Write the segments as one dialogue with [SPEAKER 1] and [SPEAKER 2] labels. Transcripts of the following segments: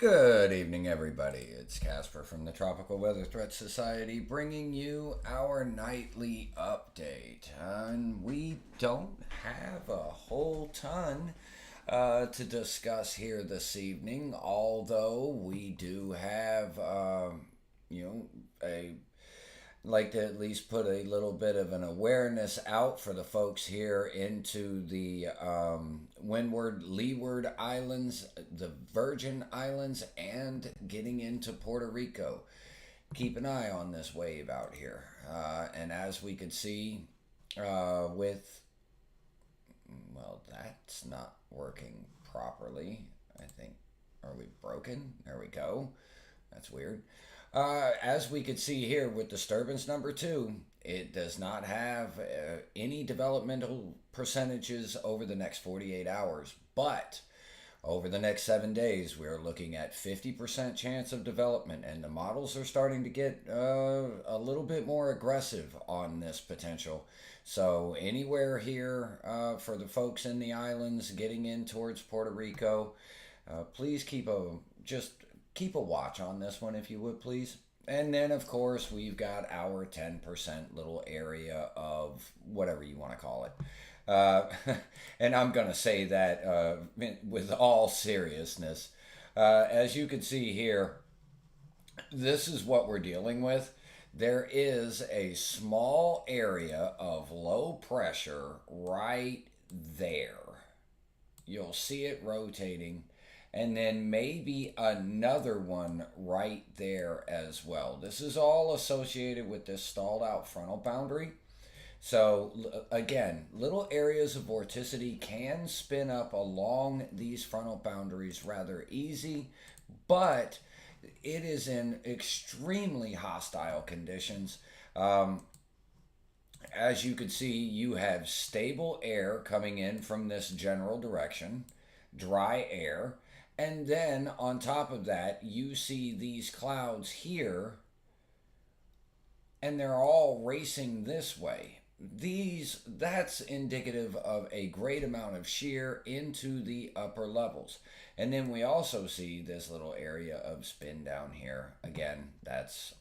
[SPEAKER 1] Good evening, everybody. It's Casper from the Tropical Weather Threat Society bringing you our nightly update. And we don't have a whole ton to discuss here this evening, although we do have, a like to at least put a little bit of an awareness out for the folks here into the Windward, Leeward Islands, the Virgin Islands, and getting into Puerto Rico. Keep an eye on this wave out here. And as we could see with, well, that's not working properly. I think, are we broken? There we go. That's weird. As we could see here with disturbance number two, it does not have any developmental percentages over the next 48 hours. But over the next 7 days, we are looking at 50% chance of development. And the models are starting to get a little bit more aggressive on this potential. So anywhere here for the folks in the islands getting in towards Puerto Rico, please keep a watch on this one if you would please. And then of course we've got our 10% little area of whatever you want to call it. Uh, and I'm going to say that with all seriousness. As you can see here, this is what we're dealing with. There is a small area of low pressure right there. You'll see it rotating, and then maybe another one right there as well. This is all associated with this stalled out frontal boundary. So again, little areas of vorticity can spin up along these frontal boundaries rather easy, but it is in extremely hostile conditions. Um, as you can see, you have stable air coming in from this general direction, dry air, and then on top of that, you see these clouds here, and they're all racing this way. That's indicative of a great amount of shear into the upper levels. And then we also see this little area of spin down here. Again, that's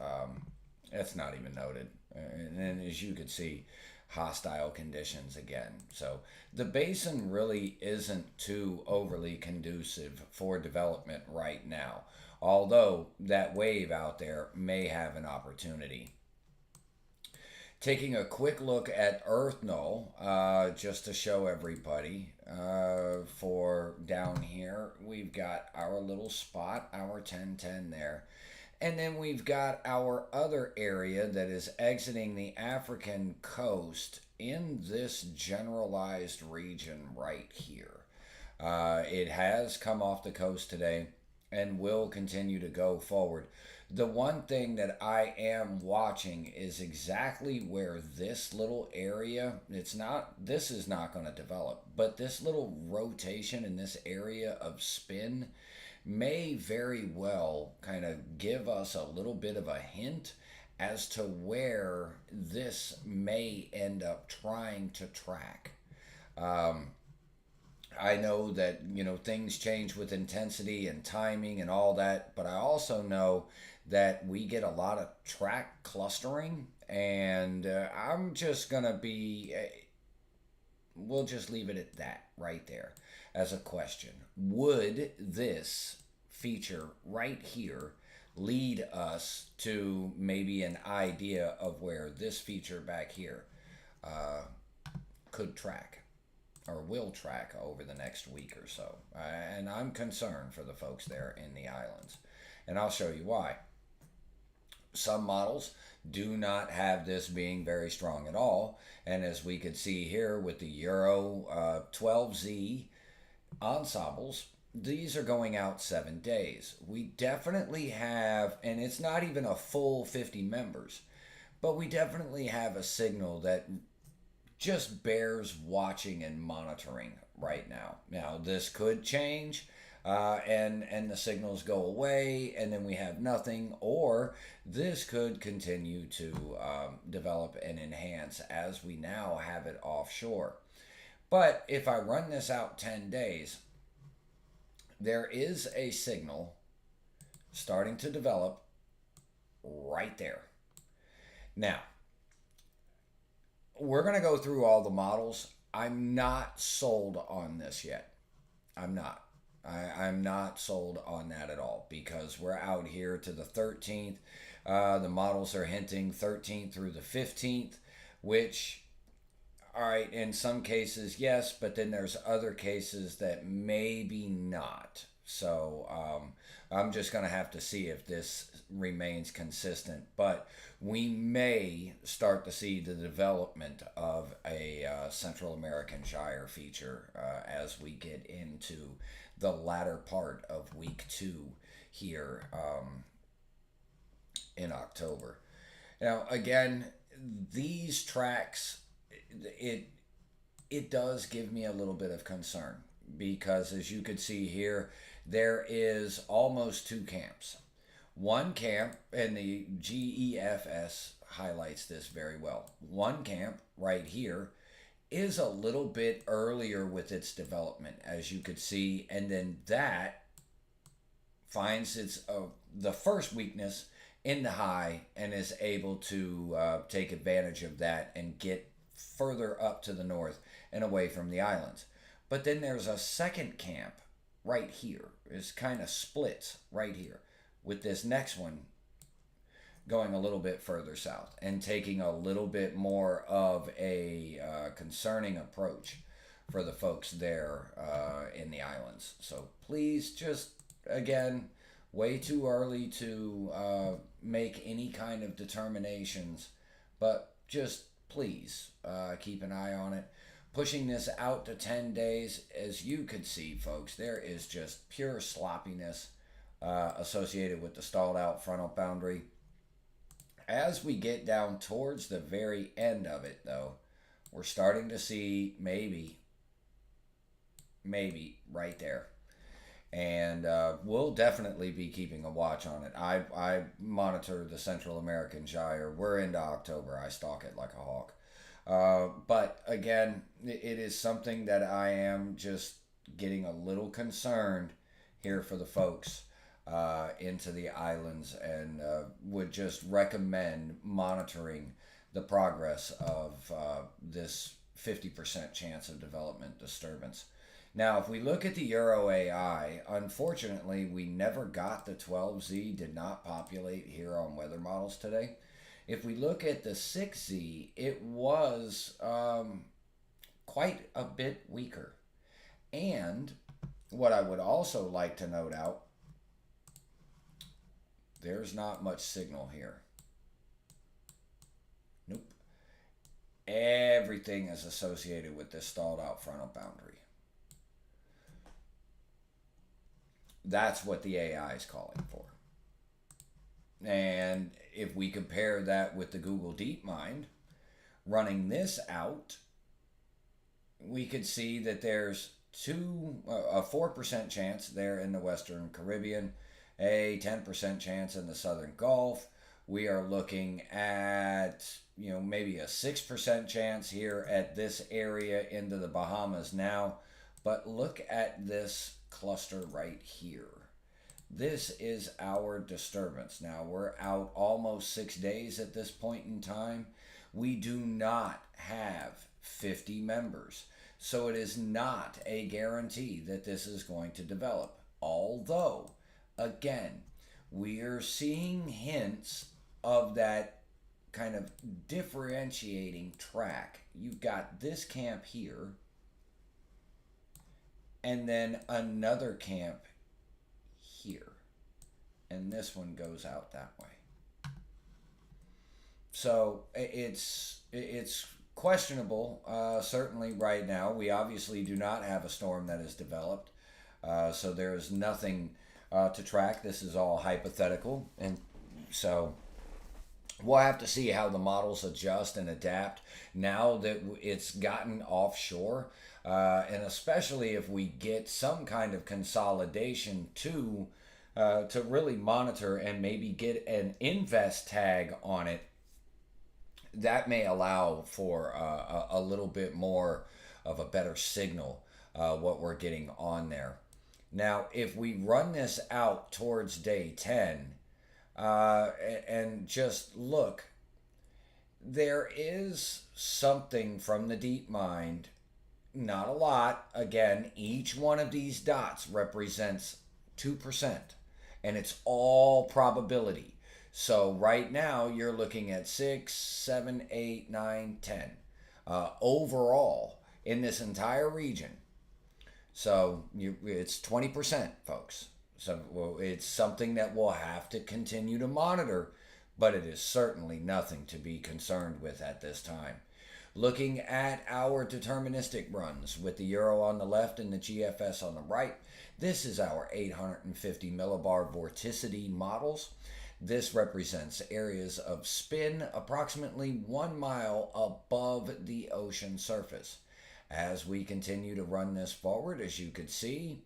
[SPEAKER 1] not even noted. And then as you can see, hostile conditions again. So the basin really isn't too overly conducive for development right now, although that wave out there may have an opportunity. Taking a quick look at Earth Null, just to show everybody, for down here, we've got our little spot, our 1010 there. And then we've got our other area that is exiting the African coast in this generalized region right here. It has come off the coast today and will continue to go forward. The one thing that I am watching is exactly where this little area, this is not going to develop, but this little rotation in this area of spin may very well kind of give us a little bit of a hint as to where this may end up trying to track. Um, I know that things change with intensity and timing and all that, but I also know that we get a lot of track clustering, and I'm just gonna be. We'll just leave it at that right there as a question. Would this feature right here lead us to maybe an idea of where this feature back here uh, could track or will track over the next week or so? And I'm concerned for the folks there in the islands. And I'll show you why. Some models do not have this being very strong at all. And as we could see here with the Euro 12Z ensembles, these are going out 7 days. We definitely have, and it's not even a full 50 members, but we definitely have a signal that just bears watching and monitoring right now. Now, this could change. And the signals go away, and then we have nothing, or this could continue to develop and enhance as we now have it offshore. But if I run this out 10 days, there is a signal starting to develop right there. Now, we're going to go through all the models. I'm not sold on this yet. I'm not. I'm not sold on that at all because we're out here to the 13th. The models are hinting 13th through the 15th, which, all right, in some cases, yes, but then there's other cases that maybe not. So I'm just going to have to see if this remains consistent. But we may start to see the development of a Central American Shire feature as we get into the latter part of week 2 here in October. Now, again, these tracks, it it does give me a little bit of concern because, as you could see here, there is almost two camps. One camp, and the GEFS highlights this very well. One camp right here is a little bit earlier with its development, as you could see, and then that finds its the first weakness in the high and is able to take advantage of that and get further up to the north and away from the islands. But then there's a second camp right here. It's kind of splits right here, with this next one going a little bit further south and taking a little bit more of a concerning approach for the folks there in the islands. So please just, again, way too early to make any kind of determinations, but just please keep an eye on it. Pushing this out to 10 days, as you could see, folks, there is just pure sloppiness associated with the stalled out frontal boundary. As we get down towards the very end of it, though, we're starting to see maybe right there. And we'll definitely be keeping a watch on it. I monitor the Central American Gyre. We're into October. I stalk it like a hawk. But again, it is something that I am just getting a little concerned here for the folks into the islands, and would just recommend monitoring the progress of this 50% chance of development disturbance. Now, if we look at the Euro AI, unfortunately, we never got the 12Z, did not populate here on weather models today. If we look at the 6Z, it was quite a bit weaker. And what I would also like to note out, there's not much signal here. Nope. Everything is associated with this stalled out frontal boundary. That's what the AI is calling for. And if we compare that with the Google DeepMind, running this out, we could see that there's a 4% chance there in the Western Caribbean, a 10% chance in the Southern Gulf. We are looking at, maybe a 6% chance here at this area into the Bahamas now. But look at this cluster right here. This is our disturbance. Now, we're out almost 6 days at this point in time. We do not have 50 members. So it is not a guarantee that this is going to develop. Although, again, we are seeing hints of that kind of differentiating track. You've got this camp here, and then another camp here, and this one goes out that way. So it's questionable, certainly right now. We obviously do not have a storm that is developed, so there is nothing to track. This is all hypothetical, and so we'll have to see how the models adjust and adapt now that it's gotten offshore. And especially if we get some kind of consolidation to really monitor and maybe get an invest tag on it, that may allow for a little bit more of a better signal what we're getting on there. Now, if we run this out towards day 10, and just look, there is something from the deep mind, not a lot. Again, each one of these dots represents 2%, and it's all probability. So right now you're looking at 6, 7, 8, 9, 10 overall in this entire region. So it's 20%, folks. So well, it's something that we'll have to continue to monitor, but it is certainly nothing to be concerned with at this time. Looking at our deterministic runs with the euro on the left and the GFS on the right, this is our 850 millibar vorticity models. This represents areas of spin approximately 1 mile above the ocean surface. As we continue to run this forward, as you could see,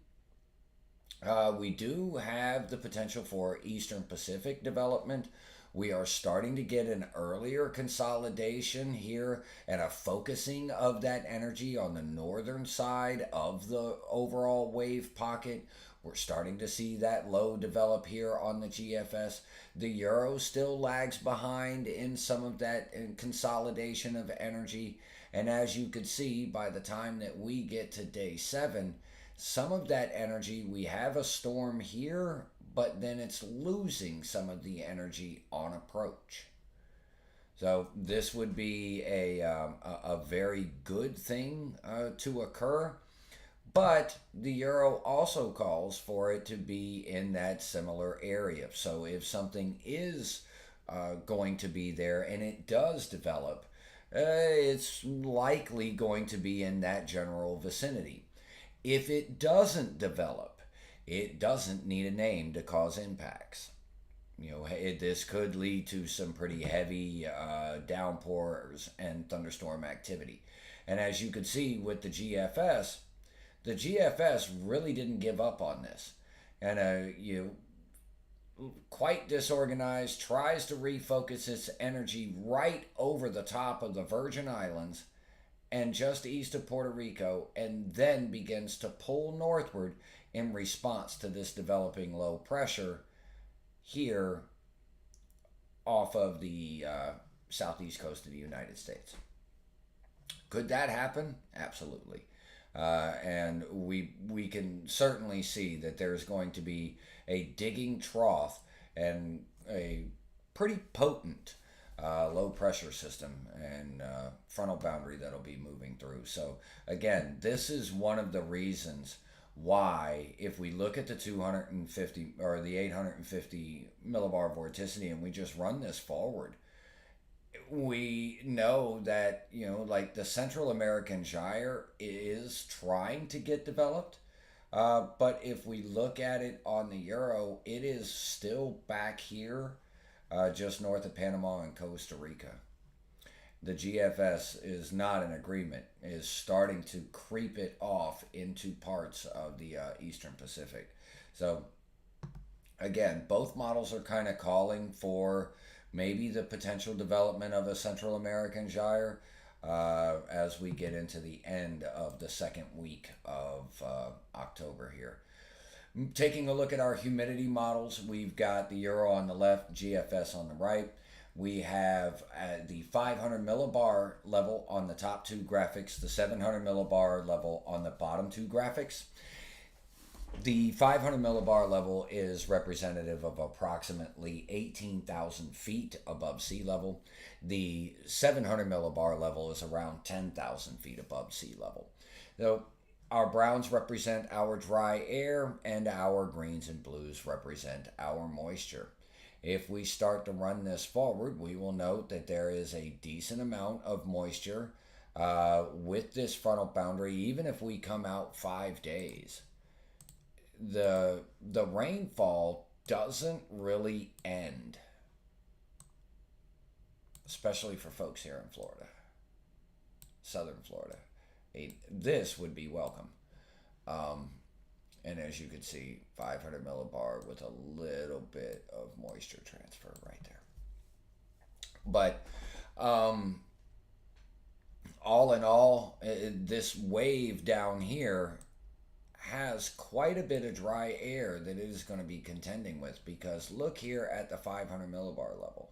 [SPEAKER 1] we do have the potential for Eastern Pacific development. We are starting to get an earlier consolidation here and a focusing of that energy on the northern side of the overall wave pocket. We're starting to see that low develop here on the GFS. The euro still lags behind in some of that consolidation of energy. And as you could see, by the time that we get to day 7, some of that energy, we have a storm here, but then it's losing some of the energy on approach. So this would be a very good thing to occur. But the euro also calls for it to be in that similar area. So if something is going to be there and it does develop, it's likely going to be in that general vicinity. If it doesn't develop, it doesn't need a name to cause impacts. This could lead to some pretty heavy downpours and thunderstorm activity. And as you can see with the GFS really didn't give up on this. And quite disorganized, tries to refocus its energy right over the top of the Virgin Islands and just east of Puerto Rico, and then begins to pull northward in response to this developing low pressure here off of the southeast coast of the United States. Could that happen? Absolutely. And we can certainly see that there's going to be a digging trough and a pretty potent low pressure system and frontal boundary that'll be moving through. So again, this is one of the reasons why, if we look at the 250 or the 850 millibar vorticity and we just run this forward, we know that, like the Central American gyre is trying to get developed. But if we look at it on the euro, it is still back here, just north of Panama and Costa Rica. The GFS is not in agreement, is starting to creep it off into parts of the Eastern Pacific. So again, both models are kind of calling for maybe the potential development of a Central American gyre as we get into the end of the second week of October here. Taking a look at our humidity models, we've got the euro on the left, GFS on the right. We have the 500 millibar level on the top two graphics, the 700 millibar level on the bottom two graphics. The 500 millibar level is representative of approximately 18,000 feet above sea level. The 700 millibar level is around 10,000 feet above sea level. So our browns represent our dry air, and our greens and blues represent our moisture. If we start to run this forward, we will note that there is a decent amount of moisture with this frontal boundary, even if we come out 5 days. The rainfall doesn't really end, especially for folks here in Florida, southern Florida. This would be welcome. And as you can see, 500 millibar with a little bit of moisture transfer right there. But all in all, this wave down here has quite a bit of dry air that it is going to be contending with, because look here at the 500 millibar level.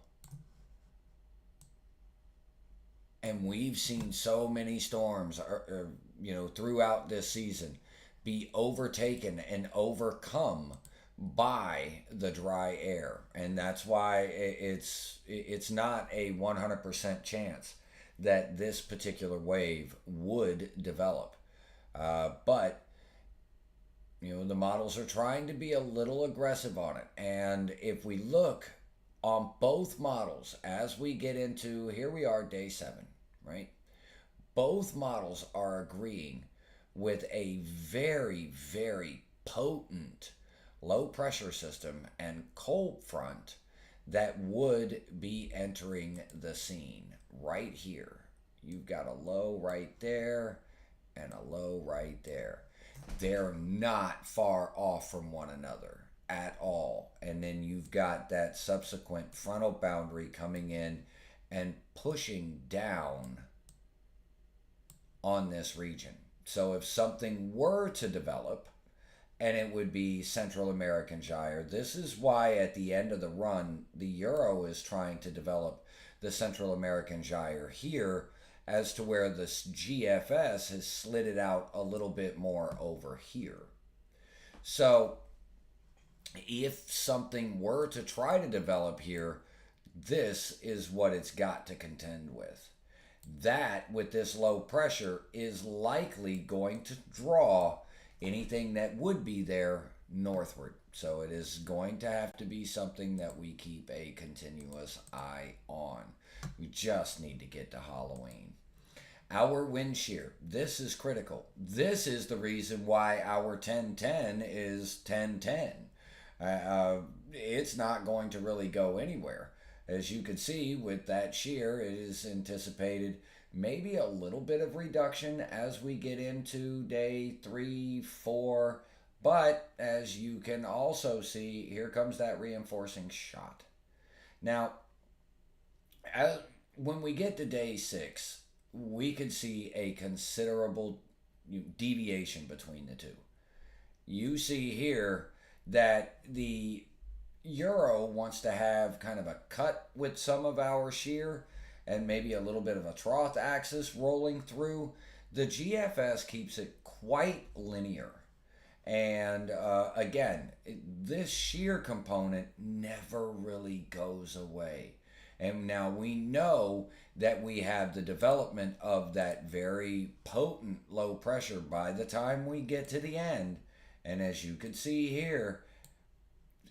[SPEAKER 1] And we've seen so many storms, throughout this season be overtaken and overcome by the dry air, and that's why it's not a 100% chance that this particular wave would develop. But the models are trying to be a little aggressive on it, and if we look on both models as we get into, here we are, day 7, right? Both models are agreeing with a very, very potent low pressure system and cold front that would be entering the scene right here. You've got a low right there and a low right there. They're not far off from one another at all. And then you've got that subsequent frontal boundary coming in and pushing down on this region. So if something were to develop, and it would be Central American gyre, this is why at the end of the run, the Euro is trying to develop the Central American gyre here, as to where this GFS has slid it out a little bit more over here. So if something were to try to develop here, this is what it's got to contend with. That, with this low pressure, is likely going to draw anything that would be there northward. So it is going to have to be something that we keep a continuous eye on. We just need to get to Halloween. Our wind shear, this is critical. This is the reason why our 1010 is 1010. It's not going to really go anywhere. As you can see with that shear, it is anticipated maybe a little bit of reduction as we get into day 3, 4. But as you can also see, here comes that reinforcing shot. Now, when we get to day 6, we could see a considerable deviation between the two. You see here that the Euro wants to have kind of a cut with some of our shear and maybe a little bit of a trough axis rolling through. The GFS keeps it quite linear. And again, this shear component never really goes away. And now we know that we have the development of that very potent low pressure by the time we get to the end. And as you can see here,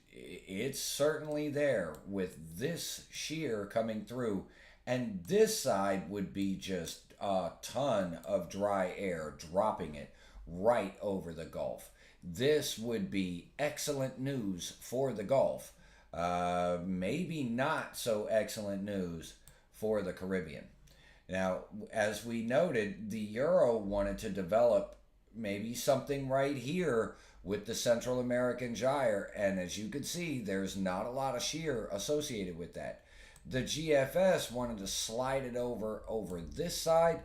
[SPEAKER 1] it's certainly there with this shear coming through. And this side would be just a ton of dry air dropping it right over the Gulf. This would be excellent news for the Gulf. Maybe not so excellent news for the Caribbean. Now, as we noted, the Euro wanted to develop maybe something right here with the Central American gyre, and as you can see, there's not a lot of shear associated with that. The GFS wanted to slide it over this side,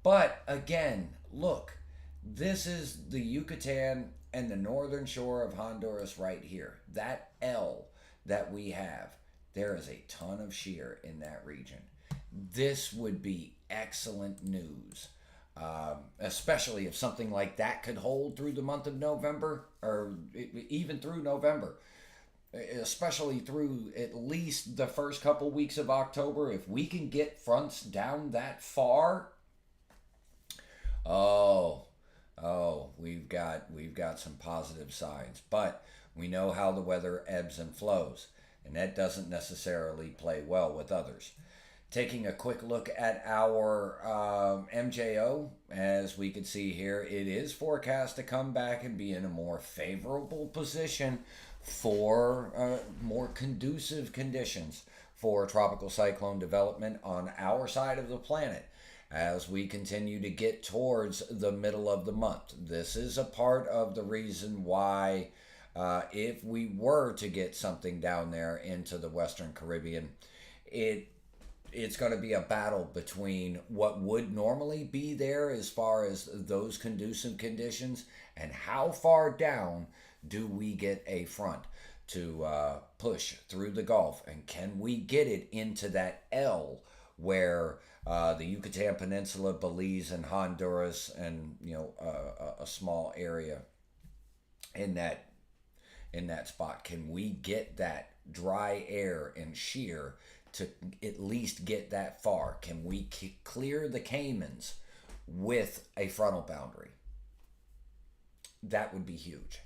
[SPEAKER 1] but again, look, this is the Yucatan and the northern shore of Honduras right here. That L that we have, there is a ton of shear in that region. This would be excellent news, especially if something like that could hold through the month of November, or even through November, especially through at least the first couple weeks of October. If we can get fronts down that far, we've got some positive signs. But we know how the weather ebbs and flows, and that doesn't necessarily play well with others. Taking a quick look at our MJO, as we can see here, it is forecast to come back and be in a more favorable position for more conducive conditions for tropical cyclone development on our side of the planet as we continue to get towards the middle of the month. This is a part of the reason why if we were to get something down there into the Western Caribbean, it it's going to be a battle between what would normally be there as far as those conducive conditions and how far down do we get a front to push through the Gulf, and can we get it into that L where the Yucatan Peninsula, Belize, and Honduras, and a small area in that spot. Can we get that dry air and shear to at least get that far? Can we clear the Caymans with a frontal boundary? That would be huge.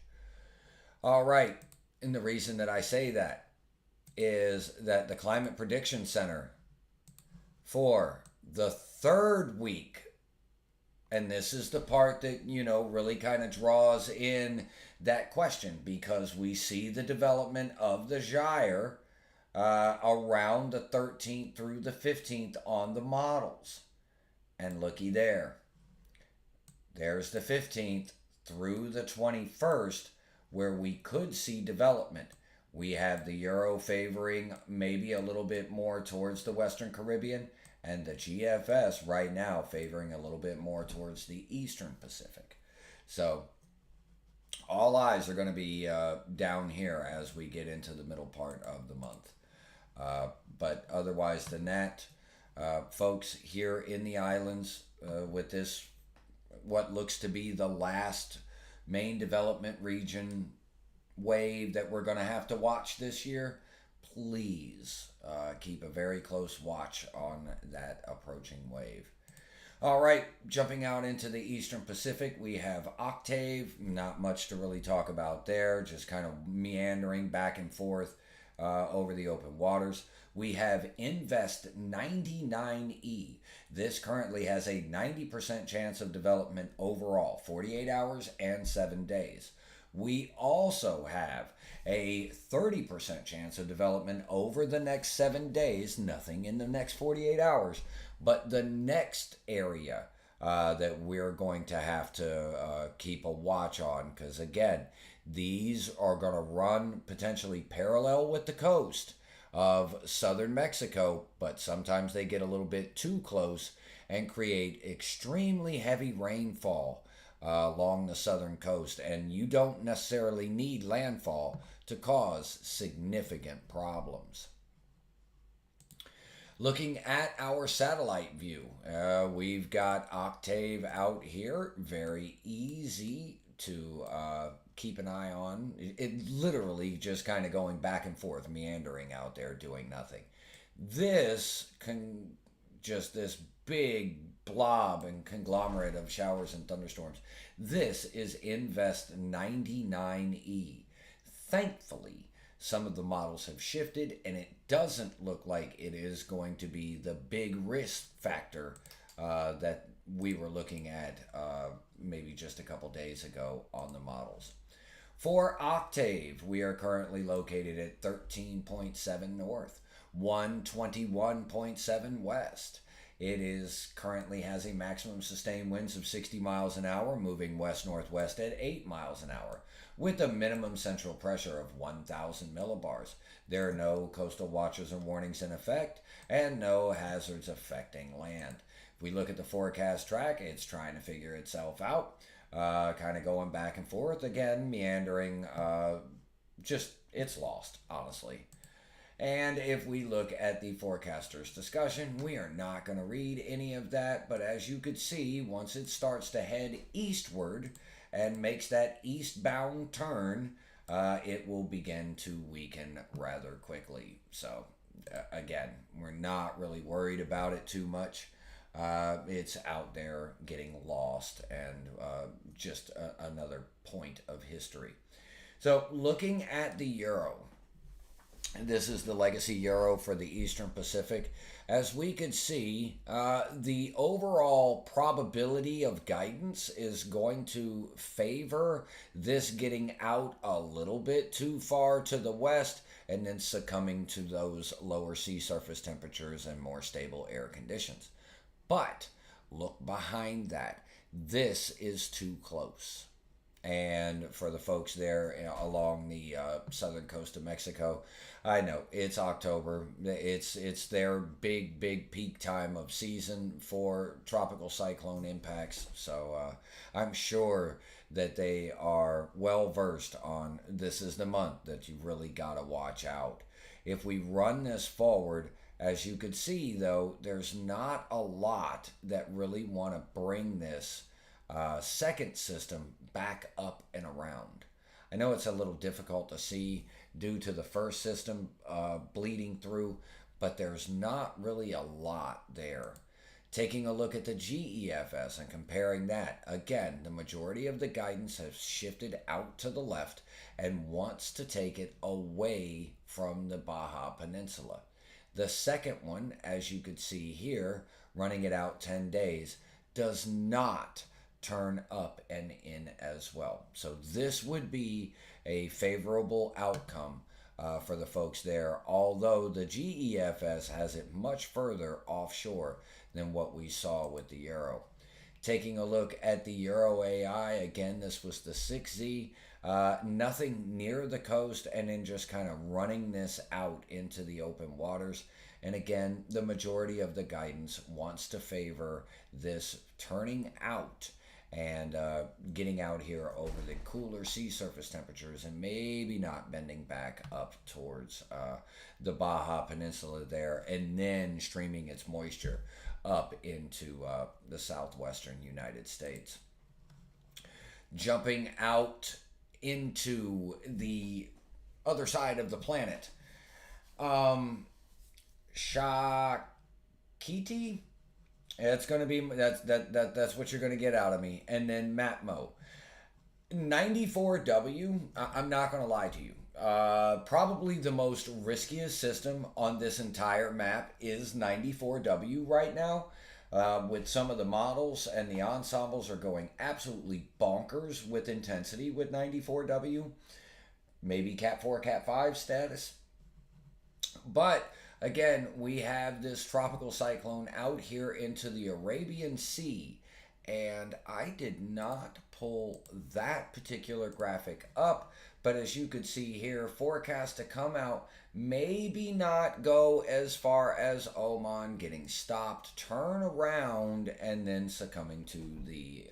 [SPEAKER 1] All right. And the reason that I say that is that the Climate Prediction Center for the third week, and this is the part that, really kind of draws in that question, because we see the development of the gyre around the 13th through the 15th on the models. And looky there. There's the 15th through the 21st where we could see development. We have the Euro favoring maybe a little bit more towards the Western Caribbean, and the GFS right now favoring a little bit more towards the Eastern Pacific. So all eyes are going to be down here as we get into the middle part of the month. But otherwise than that, folks, here in the islands, with this, what looks to be the last main development region wave that we're going to have to watch this year, please keep a very close watch on that approaching wave. All right, jumping out into the Eastern Pacific, we have Octave. Not much to really talk about there, just kind of meandering back and forth over the open waters. We have Invest 99E. This currently has a 90% chance of development overall, 48 hours and 7 days. We also have a 30% chance of development over the next 7 days, nothing in the next 48 hours, but the next area that we're going to have to keep a watch on, because again, these are going to run potentially parallel with the coast of southern Mexico, but sometimes they get a little bit too close and create extremely heavy rainfall along the southern coast, and you don't necessarily need landfall to cause significant problems. Looking at our satellite view, we've got Octave out here, very easy to keep an eye on. It literally just kind of going back and forth, meandering out there, doing nothing. This big blob and conglomerate of showers and thunderstorms. This is Invest 99E. Thankfully, some of the models have shifted, and it doesn't look like it is going to be the big risk factor that we were looking at maybe just a couple days ago on the models. For Octave, we are currently located at 13.7 north, 121.7 west. It is currently has a maximum sustained winds of 60 miles an hour, moving west-northwest at 8 miles an hour, with a minimum central pressure of 1,000 millibars. There are no coastal watches or warnings in effect, and no hazards affecting land. If we look at the forecast track, it's trying to figure itself out, kind of going back and forth, again, meandering, it's lost, honestly. And if we look at the forecaster's discussion, we are not going to read any of that, but as you could see, once it starts to head eastward and makes that eastbound turn, it will begin to weaken rather quickly. So, again, we're not really worried about it too much. It's out there getting lost, and just another point of history. So, looking at the euro. This is the legacy euro for the Eastern Pacific. As we could see, the overall probability of guidance is going to favor this getting out a little bit too far to the west and then succumbing to those lower sea surface temperatures and more stable air conditions. But look behind that. This is too close. And for the folks there, along the southern coast of Mexico, I know it's October. It's their big peak time of season for tropical cyclone impacts. So I'm sure that they are well versed on this is the month that you really got to watch out. If we run this forward, as you could see, though, there's not a lot that really want to bring this second system back up and around. I know it's a little difficult to see due to the first system bleeding through, but there's not really a lot there. Taking a look at the GEFS and comparing that, again, the majority of the guidance has shifted out to the left and wants to take it away from the Baja Peninsula. The second one, as you could see here, running it out 10 days, does not turn up and in as well. So this would be a favorable outcome for the folks there, although the GEFS has it much further offshore than what we saw with the Euro. Taking a look at the Euro AI, again, this was the 6Z, nothing near the coast, and then just kind of running this out into the open waters. And again, the majority of the guidance wants to favor this turning out and getting out here over the cooler sea surface temperatures and maybe not bending back up towards the Baja Peninsula there, and then streaming its moisture up into the southwestern United States. Jumping out into the other side of the planet, Shakiti. It's going to be that's what you're going to get out of me. And then Matmo 94W. I'm not going to lie to you. Probably the most riskiest system on this entire map is 94W right now. With some of the models and the ensembles are going absolutely bonkers with intensity with 94W. Maybe Cat 4, Cat 5 status. But again, we have this tropical cyclone out here into the Arabian Sea, and I did not pull that particular graphic up, but as you could see here, forecast to come out, maybe not go as far as Oman, getting stopped, turn around, and then succumbing to the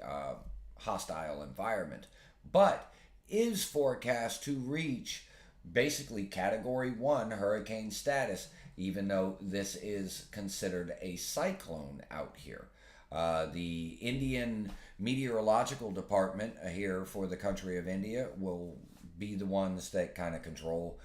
[SPEAKER 1] hostile environment, but is forecast to reach basically category 1 hurricane status, even though this is considered a cyclone out here. The Indian Meteorological Department here for the country of India will be the ones that kind of control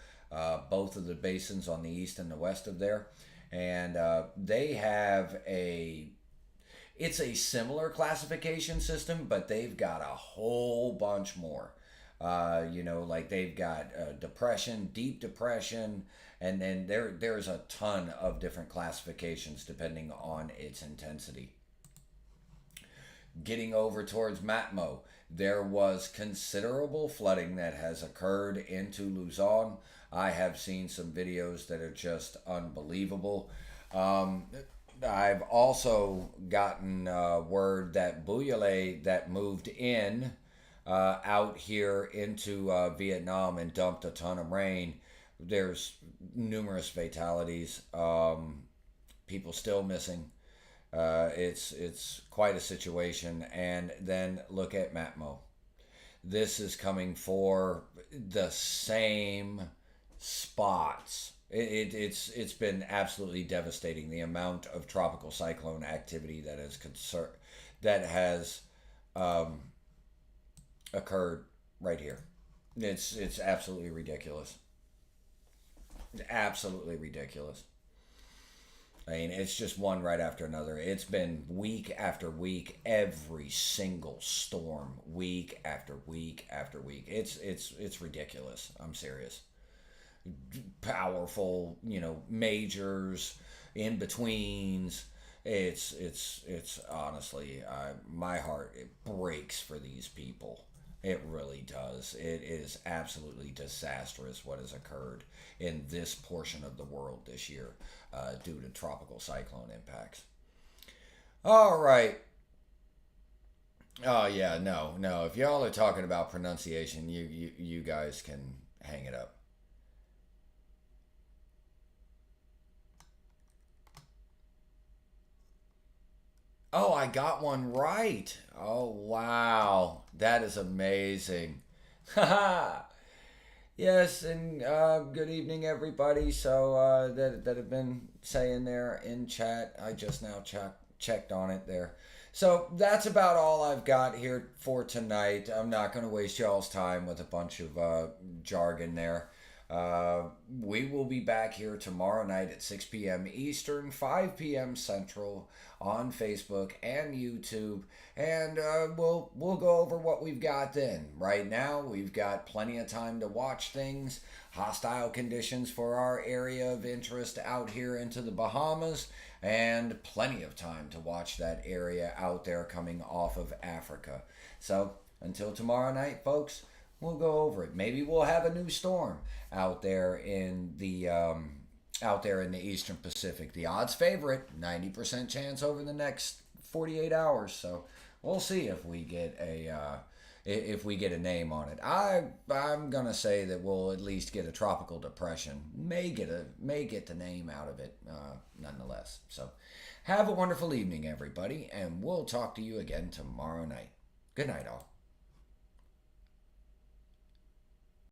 [SPEAKER 1] both of the basins on the east and the west of there. And they have it's a similar classification system, but they've got a whole bunch more. Like they've got depression, deep depression, and then there's a ton of different classifications depending on its intensity. Getting over towards Matmo, there was considerable flooding that has occurred into Luzon. I have seen some videos that are just unbelievable. I've also gotten word that Buyale that moved in out here into Vietnam and dumped a ton of rain. There's numerous fatalities. People still missing. It's quite a situation. And then look at Matmo. This is coming for the same spots. It's been absolutely devastating. The amount of tropical cyclone activity that has occurred right here. It's absolutely ridiculous. Absolutely ridiculous. I mean, it's just one right after another. It's been week after week, every single storm, week after week after week. It's ridiculous. I'm serious. Powerful, majors, in betweens. It's honestly, my heart, it breaks for these people. It really does. It is absolutely disastrous what has occurred in this portion of the world this year due to tropical cyclone impacts. All right. Oh yeah, no, no. If y'all are talking about pronunciation, you guys can hang it up. Oh, I got one right. Oh wow, that is amazing. Haha. Yes, and good evening, everybody. So that have been saying there in chat. I just now checked on it there. So that's about all I've got here for tonight. I'm not going to waste y'all's time with a bunch of jargon there. Uh, we will be back here tomorrow night at 6 p.m. Eastern, 5 p.m. Central on Facebook and YouTube, and we'll go over what we've got then. Right now, we've got plenty of time to watch things. Hostile conditions for our area of interest out here into the Bahamas, and plenty of time to watch that area out there coming off of Africa. So until tomorrow night, folks, we'll go over it. Maybe we'll have a new storm out there in the Eastern Pacific. The odds favorite, 90% chance over the next 48 hours. So we'll see if we get a name on it. I'm gonna say that we'll at least get a tropical depression. May get the name out of it nonetheless. So have a wonderful evening, everybody, and we'll talk to you again tomorrow night. Good night, all.